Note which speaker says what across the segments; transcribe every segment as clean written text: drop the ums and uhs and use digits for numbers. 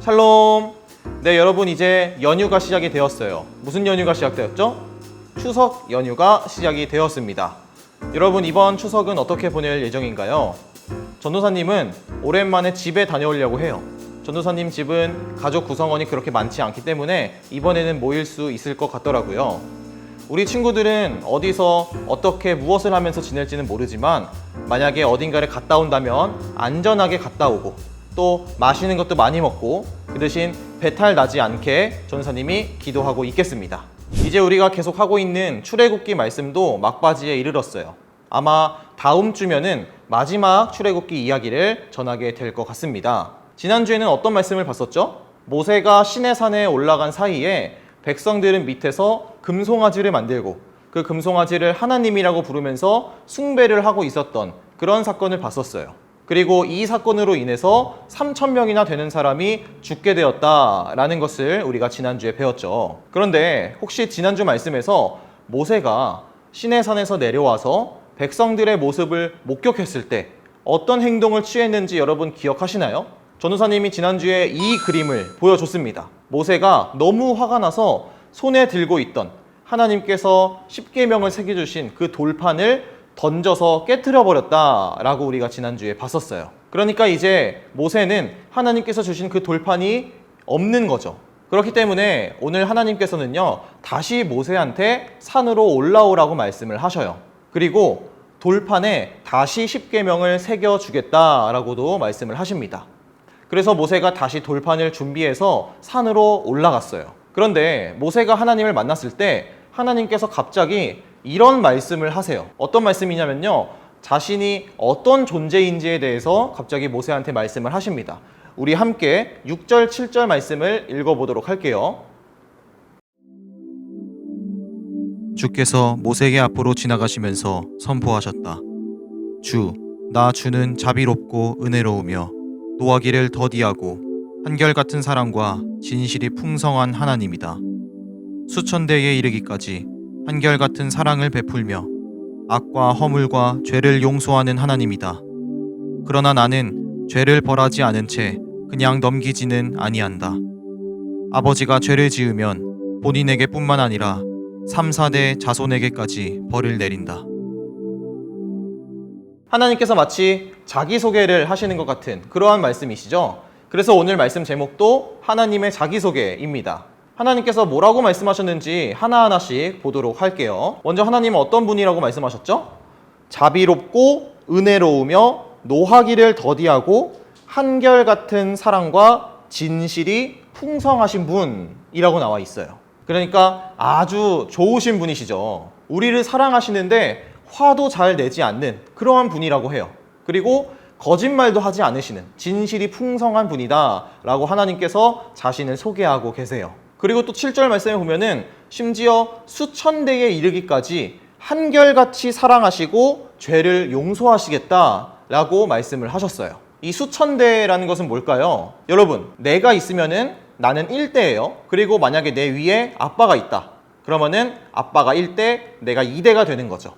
Speaker 1: 샬롬. 네, 여러분 이제 연휴가 시작이 되었어요. 무슨 연휴가 시작되었죠? 추석 연휴가 시작이 되었습니다. 여러분 이번 추석은 어떻게 보낼 예정인가요? 전도사님은 오랜만에 집에 다녀오려고 해요. 전도사님 집은 가족 구성원이 그렇게 많지 않기 때문에 이번에는 모일 수 있을 것 같더라고요. 우리 친구들은 어디서 어떻게 무엇을 하면서 지낼지는 모르지만 만약에 어딘가를 갔다 온다면 안전하게 갔다 오고 또 맛있는 것도 많이 먹고 그 대신 배탈 나지 않게 전도사님이 기도하고 있겠습니다. 이제 우리가 계속 하고 있는 출애굽기 말씀도 막바지에 이르렀어요. 아마 다음 주면은 마지막 출애굽기 이야기를 전하게 될 것 같습니다. 지난주에는 어떤 말씀을 봤었죠? 모세가 시내산에 올라간 사이에 백성들은 밑에서 금송아지를 만들고 그 금송아지를 하나님이라고 부르면서 숭배를 하고 있었던 그런 사건을 봤었어요. 그리고 이 사건으로 인해서 3,000명이나 되는 사람이 죽게 되었다라는 것을 우리가 지난주에 배웠죠. 그런데 혹시 지난주 말씀에서 모세가 시내산에서 내려와서 백성들의 모습을 목격했을 때 어떤 행동을 취했는지 여러분 기억하시나요? 전도사님이 지난주에 이 그림을 보여줬습니다. 모세가 너무 화가 나서 손에 들고 있던 하나님께서 십계명을 새겨주신 그 돌판을 던져서 깨트려 버렸다라고 우리가 지난주에 봤었어요. 그러니까 이제 모세는 하나님께서 주신 그 돌판이 없는 거죠. 그렇기 때문에 오늘 하나님께서는요, 다시 모세한테 산으로 올라오라고 말씀을 하셔요. 그리고 돌판에 다시 십계명을 새겨주겠다라고도 말씀을 하십니다. 그래서 모세가 다시 돌판을 준비해서 산으로 올라갔어요. 그런데 모세가 하나님을 만났을 때 하나님께서 갑자기 이런 말씀을 하세요. 어떤 말씀이냐면요, 자신이 어떤 존재인지에 대해서 갑자기 모세한테 말씀을 하십니다. 우리 함께 6절, 7절 말씀을 읽어보도록 할게요.
Speaker 2: 주께서 모세에게 앞으로 지나가시면서 선포하셨다. 주, 나 주는 자비롭고 은혜로우며 노하기를 더디하고 한결같은 사랑과 진실이 풍성한 하나님이다. 수천 대에 이르기까지 한결같은 사랑을 베풀며 악과 허물과 죄를 용서하는 하나님이다. 그러나 나는 죄를 벌하지 않은 채 그냥 넘기지는 아니한다. 아버지가 죄를 지으면 본인에게 뿐만 아니라 3, 4대 자손에게까지 벌을 내린다.
Speaker 1: 하나님께서 마치 자기소개를 하시는 것 같은 그러한 말씀이시죠. 그래서 오늘 말씀 제목도 하나님의 자기소개입니다. 하나님께서 뭐라고 말씀하셨는지 하나하나씩 보도록 할게요. 먼저 하나님은 어떤 분이라고 말씀하셨죠? 자비롭고 은혜로우며 노하기를 더디하고 한결같은 사랑과 진실이 풍성하신 분이라고 나와 있어요. 그러니까 아주 좋으신 분이시죠. 우리를 사랑하시는데 화도 잘 내지 않는 그러한 분이라고 해요. 그리고 거짓말도 하지 않으시는 진실이 풍성한 분이다 라고 하나님께서 자신을 소개하고 계세요. 그리고 또 7절 말씀에 보면은 심지어 수천 대에 이르기까지 한결같이 사랑하시고 죄를 용서하시겠다 라고 말씀을 하셨어요. 이 수천 대라는 것은 뭘까요? 여러분, 내가 있으면은 나는 1대예요. 그리고 만약에 내 위에 아빠가 있다. 그러면은 아빠가 1대, 내가 2대가 되는 거죠.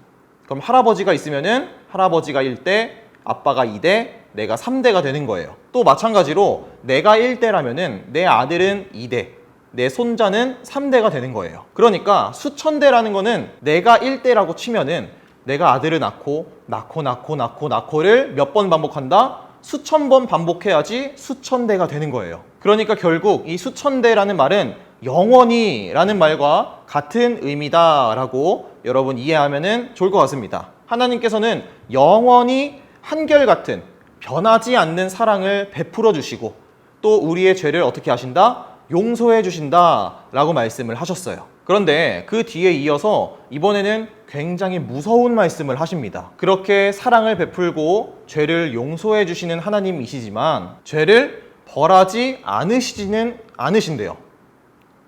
Speaker 1: 그럼 할아버지가 있으면은 할아버지가 1대, 아빠가 2대, 내가 3대가 되는 거예요. 또 마찬가지로 내가 1대라면은 내 아들은 2대, 내 손자는 3대가 되는 거예요. 그러니까 수천 대라는 거는 내가 1대라고 치면은 내가 아들을 낳고를 몇 번 반복한다? 수천 번 반복해야지 수천 대가 되는 거예요. 그러니까 결국 이 수천 대라는 말은 영원히라는 말과 같은 의미다라고 여러분 이해하면 좋을 것 같습니다. 하나님께서는 영원히 한결같은 변하지 않는 사랑을 베풀어 주시고 또 우리의 죄를 어떻게 하신다? 용서해 주신다 라고 말씀을 하셨어요. 그런데 그 뒤에 이어서 이번에는 굉장히 무서운 말씀을 하십니다. 그렇게 사랑을 베풀고 죄를 용서해 주시는 하나님이시지만 죄를 벌하지 않으시지는 않으신대요.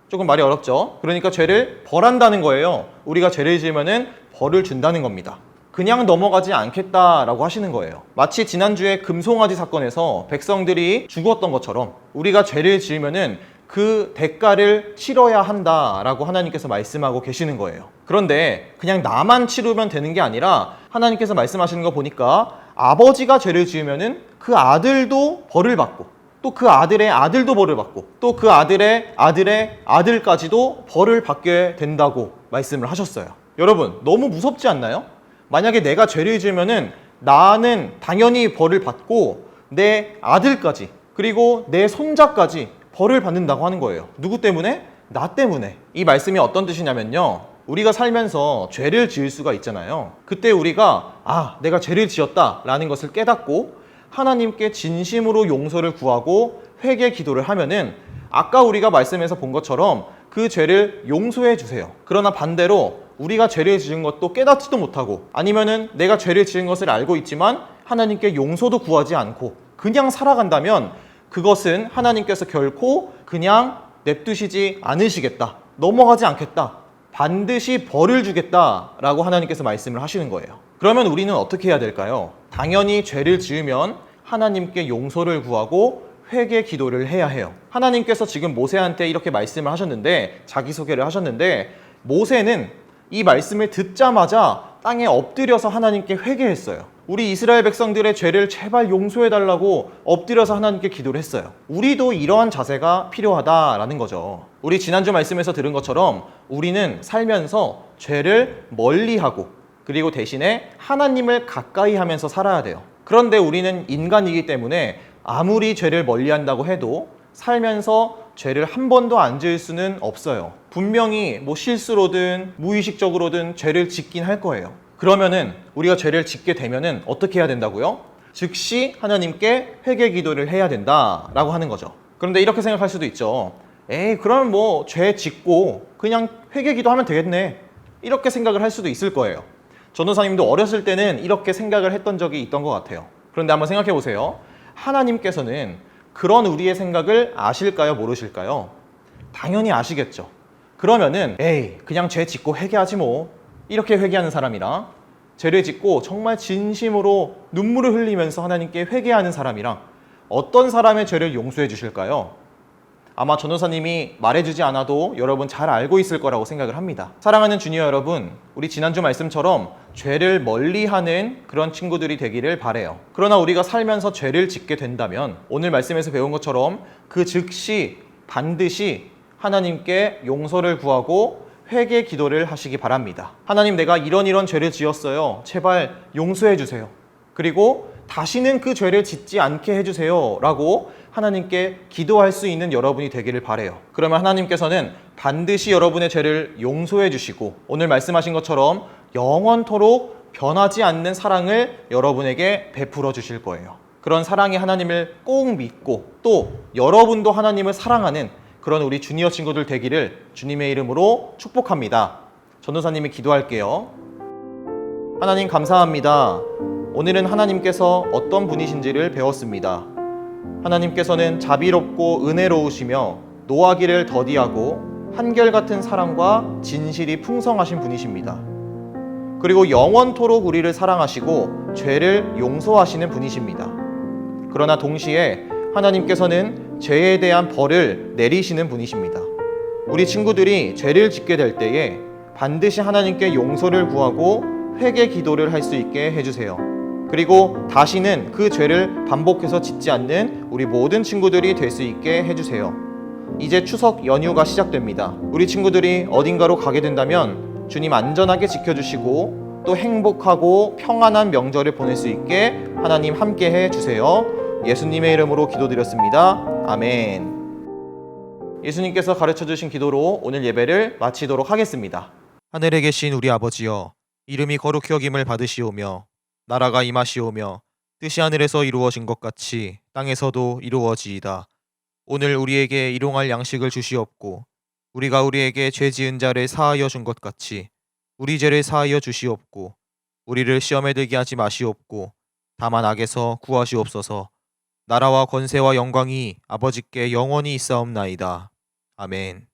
Speaker 1: 조금 말이 어렵죠? 그러니까 죄를 벌한다는 거예요. 우리가 죄를 지으면은 벌을 준다는 겁니다. 그냥 넘어가지 않겠다라고 하시는 거예요. 마치 지난주에 금송아지 사건에서 백성들이 죽었던 것처럼 우리가 죄를 지으면은 그 대가를 치러야 한다라고 하나님께서 말씀하고 계시는 거예요. 그런데 그냥 나만 치르면 되는 게 아니라 하나님께서 말씀하시는 거 보니까 아버지가 죄를 지으면은 그 아들도 벌을 받고 또 그 아들의 아들도 벌을 받고 또 그 아들의 아들의 아들까지도 벌을 받게 된다고 말씀을 하셨어요. 여러분, 너무 무섭지 않나요? 만약에 내가 죄를 지으면은 나는 당연히 벌을 받고 내 아들까지 그리고 내 손자까지 벌을 받는다고 하는 거예요. 누구 때문에? 나 때문에. 이 말씀이 어떤 뜻이냐면요, 우리가 살면서 죄를 지을 수가 있잖아요. 그때 우리가 내가 죄를 지었다 라는 것을 깨닫고 하나님께 진심으로 용서를 구하고 회개 기도를 하면은 아까 우리가 말씀에서 본 것처럼 그 죄를 용서해 주세요. 그러나 반대로 우리가 죄를 지은 것도 깨닫지도 못하고 아니면은 내가 죄를 지은 것을 알고 있지만 하나님께 용서도 구하지 않고 그냥 살아간다면 그것은 하나님께서 결코 그냥 냅두시지 않으시겠다, 넘어가지 않겠다, 반드시 벌을 주겠다라고 하나님께서 말씀을 하시는 거예요. 그러면 우리는 어떻게 해야 될까요? 당연히 죄를 지으면 하나님께 용서를 구하고 회개 기도를 해야 해요. 하나님께서 지금 모세한테 이렇게 말씀을 하셨는데, 자기소개를 하셨는데, 모세는 이 말씀을 듣자마자 땅에 엎드려서 하나님께 회개했어요. 우리 이스라엘 백성들의 죄를 제발 용서해달라고 엎드려서 하나님께 기도를 했어요. 우리도 이러한 자세가 필요하다라는 거죠. 우리 지난주 말씀에서 들은 것처럼 우리는 살면서 죄를 멀리하고 그리고 대신에 하나님을 가까이 하면서 살아야 돼요. 그런데 우리는 인간이기 때문에 아무리 죄를 멀리한다고 해도 살면서 죄를 한 번도 안 지을 수는 없어요. 분명히 실수로든 무의식적으로든 죄를 짓긴 할 거예요. 그러면은 우리가 죄를 짓게 되면은 어떻게 해야 된다고요? 즉시 하나님께 회개 기도를 해야 된다라고 하는 거죠. 그런데 이렇게 생각할 수도 있죠. 그럼 죄 짓고 그냥 회개 기도하면 되겠네, 이렇게 생각을 할 수도 있을 거예요. 전도사님도 어렸을 때는 이렇게 생각을 했던 적이 있던 것 같아요. 그런데 한번 생각해 보세요. 하나님께서는 그런 우리의 생각을 아실까요? 모르실까요? 당연히 아시겠죠. 그러면은 그냥 죄 짓고 회개하지 이렇게 회개하는 사람이랑 죄를 짓고 정말 진심으로 눈물을 흘리면서 하나님께 회개하는 사람이랑 어떤 사람의 죄를 용서해 주실까요? 아마 전도사님이 말해주지 않아도 여러분 잘 알고 있을 거라고 생각을 합니다. 사랑하는 주니어 여러분, 우리 지난주 말씀처럼 죄를 멀리하는 그런 친구들이 되기를 바라요. 그러나 우리가 살면서 죄를 짓게 된다면 오늘 말씀에서 배운 것처럼 그 즉시 반드시 하나님께 용서를 구하고 회개 기도를 하시기 바랍니다. 하나님, 내가 이런 죄를 지었어요. 제발 용서해 주세요. 그리고 다시는 그 죄를 짓지 않게 해주세요 라고 하나님께 기도할 수 있는 여러분이 되기를 바라요. 그러면 하나님께서는 반드시 여러분의 죄를 용서해 주시고 오늘 말씀하신 것처럼 영원토록 변하지 않는 사랑을 여러분에게 베풀어 주실 거예요. 그런 사랑의 하나님을 꼭 믿고 또 여러분도 하나님을 사랑하는 그런 우리 주니어 친구들 되기를 주님의 이름으로 축복합니다. 전도사님이 기도할게요. 하나님, 감사합니다. 오늘은 하나님께서 어떤 분이신지를 배웠습니다. 하나님께서는 자비롭고 은혜로우시며 노하기를 더디하고 한결같은 사랑과 진실이 풍성하신 분이십니다. 그리고 영원토록 우리를 사랑하시고 죄를 용서하시는 분이십니다. 그러나 동시에 하나님께서는 죄에 대한 벌을 내리시는 분이십니다. 우리 친구들이 죄를 짓게 될 때에 반드시 하나님께 용서를 구하고 회개 기도를 할 수 있게 해주세요. 그리고 다시는 그 죄를 반복해서 짓지 않는 우리 모든 친구들이 될 수 있게 해주세요. 이제 추석 연휴가 시작됩니다. 우리 친구들이 어딘가로 가게 된다면 주님 안전하게 지켜주시고 또 행복하고 평안한 명절을 보낼 수 있게 하나님 함께 해주세요. 예수님의 이름으로 기도드렸습니다. 아멘. 예수님께서 가르쳐주신 기도로 오늘 예배를 마치도록 하겠습니다.
Speaker 2: 하늘에 계신 우리 아버지여, 이름이 거룩히 여김을 받으시오며 나라가 임하시오며 뜻이 하늘에서 이루어진 것 같이 땅에서도 이루어지이다. 오늘 우리에게 일용할 양식을 주시옵고 우리가 우리에게 죄 지은 자를 사하여 준 것 같이 우리 죄를 사하여 주시옵고 우리를 시험에 들게 하지 마시옵고 다만 악에서 구하시옵소서. 나라와 권세와 영광이 아버지께 영원히 있사옵나이다. 아멘.